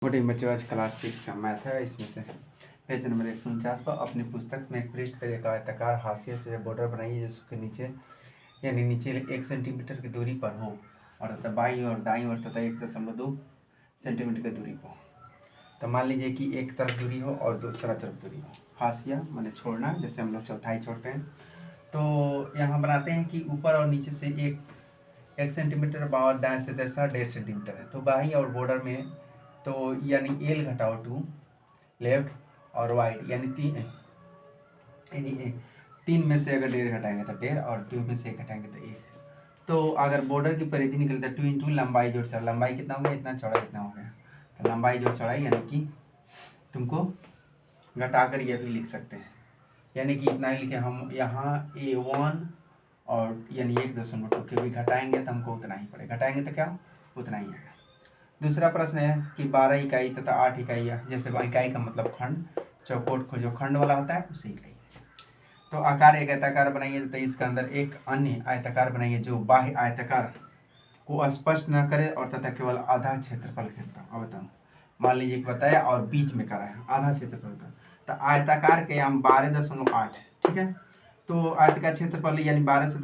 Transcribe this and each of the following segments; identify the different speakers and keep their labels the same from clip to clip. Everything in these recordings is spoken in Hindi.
Speaker 1: गुड इवनिंग बच्चों, आज क्लास 6 का मैथ है। इसमें से पेज नंबर 149 पर अपनी पुस्तक में एक पृष्ठ पर एक आयताकार हाशिए से बॉर्डर बनाइए जिसके नीचे यानी नीचे 1 सेंटीमीटर की दूरी पर हो और तथा बाईं और दाईं ओर तथा 1.2 सेंटीमीटर की दूरी पर। तो मान लीजिए कि एक तरफ दूरी हो और दूसरा तरफ दूरी हो। हाशिया मैंने छोड़ना, जैसे हम लोग चौथाई छोड़ते हैं। तो यहाँ बनाते हैं कि ऊपर और नीचे से एक सेंटीमीटर और दाएं से दरसा 1.5 सेंटीमीटर है। तो बाईं और बॉर्डर में तो यानी एल घटाओ 2 लेफ्ट और वाइड यानी तीन में से अगर 1.5 घटाएंगे तो 1.5 और 2 में से 1 घटाएंगे तो 1। तो अगर बॉर्डर की परिधि निकलता है 2 इंटू लंबाई जोड़ चौड़ाई, लंबाई कितना हो गया, इतना चौड़ा कितना हो गया, तो लंबाई जोड़ चौड़ाई यानी कि तुमको घटाकर यह भी लिख सकते हैं, यानी कि इतना ही लिखे हम यहाँ A1 और यानी 1.2 के भी घटाएंगे तो हमको उतना ही पड़ेगा, घटाएंगे तो क्या उतना ही आएगा। दूसरा प्रश्न है कि 12 इकाई तथा 8 इकाइयाँ, जैसे इकाई का मतलब खंड, चौकोट को जो खंड वाला होता है उसी इकाई। तो आकार एक आयताकार बनाइए तो इसका अंदर एक अन्य आयताकार बनाइए जो बाह्य आयताकार को स्पष्ट न करे और तथा केवल आधा क्षेत्रफल घेरता हो। अब बताओ, मान लीजिए बताया और बीच में करा है आधा क्षेत्रफल का, तो आयताकार के हम 12.8 है, ठीक है। तो आयताकार क्षेत्रफल यानी 12 से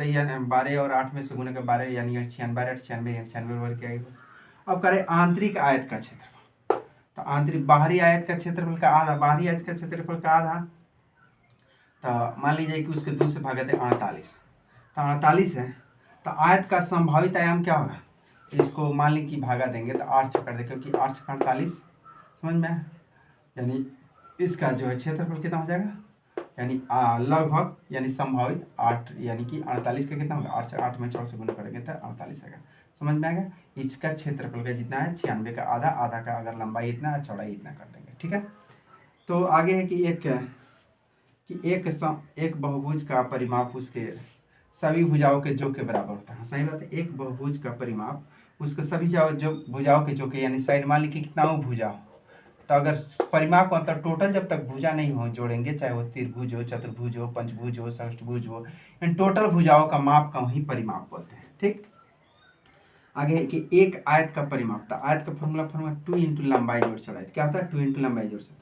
Speaker 1: 12 और 8 में से गुणे का 12 यानी 96 वर्ग क्या आएगा। अब करें आंतरिक आयत का क्षेत्रफल, तो आंतरिक बाहरी आयत का क्षेत्रफल का आधा, बाहरी आयत का क्षेत्रफल का आधा, तो मान लीजिए कि उसके 2 से भागे थे 48, तो 48 है, तो आयत का संभावित आयाम क्या होगा, इसको मान ली कि भागा देंगे तो 8 से कर दे, क्योंकि 8 से 48 समझ में, यानी इसका जो है क्षेत्रफल कितना हो जाएगा, यानी लगभग यानी संभावित 8 यानी कि 48 का कितना होगा, 8 से 8 में 4 से गुना करेंगे तो 48 आएगा। समझ में आएगा। इसका क्षेत्रफल का जितना है 96 का आधा, आधा का अगर लंबाई इतना चौड़ाई इतना कर देंगे, ठीक है। तो आगे है कि एक बहुभुज का परिमाप उसके सभी भुजाओं के जो के बराबर होता है। सही बात है, एक बहुभुज का परिमाप उसके सभी जो भुजाओं के जो के यानी साइड मान लीजिए कितना हो भुजा हो, तो अगर परिमाप को मतलब टोटल जब तक भुजा नहीं हो जोड़ेंगे, चाहे वो त्रिभुज हो, चतुर्भुज हो, पंचभुज हो, षष्ठभुज हो, इन टोटल भुजाओं का माप का ही परिमाप बोलते हैं, ठीक। आगे है कि एक आयत का परिमाप, तो आयत का फॉर्मूला 2 इंटू लंबाई जोड़ चौड़ाई, क्या होता है 2 इंटू लंबाई जोड़ चौड़ाई।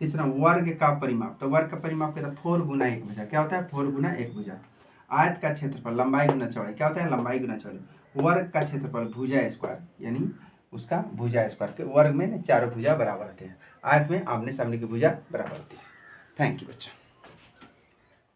Speaker 1: तीसरा वर्ग का परिमाप, तो वर्ग का परिमाप क्या होता है 4 गुना 1 भुजा, क्या होता है 4 गुना 1 भुजा। आयत का क्षेत्रफल लंबाई गुना चौड़ाई, क्या होता है लंबाई गुना चौड़ाई। वर्ग का क्षेत्रफल भुजा स्क्वायर यानी उसका भुजा स्क्वायर के वर्ग में चारों भुजा बराबर होते हैं, आयत में आमने सामने की भुजा बराबर होती है। थैंक यू बच्चों।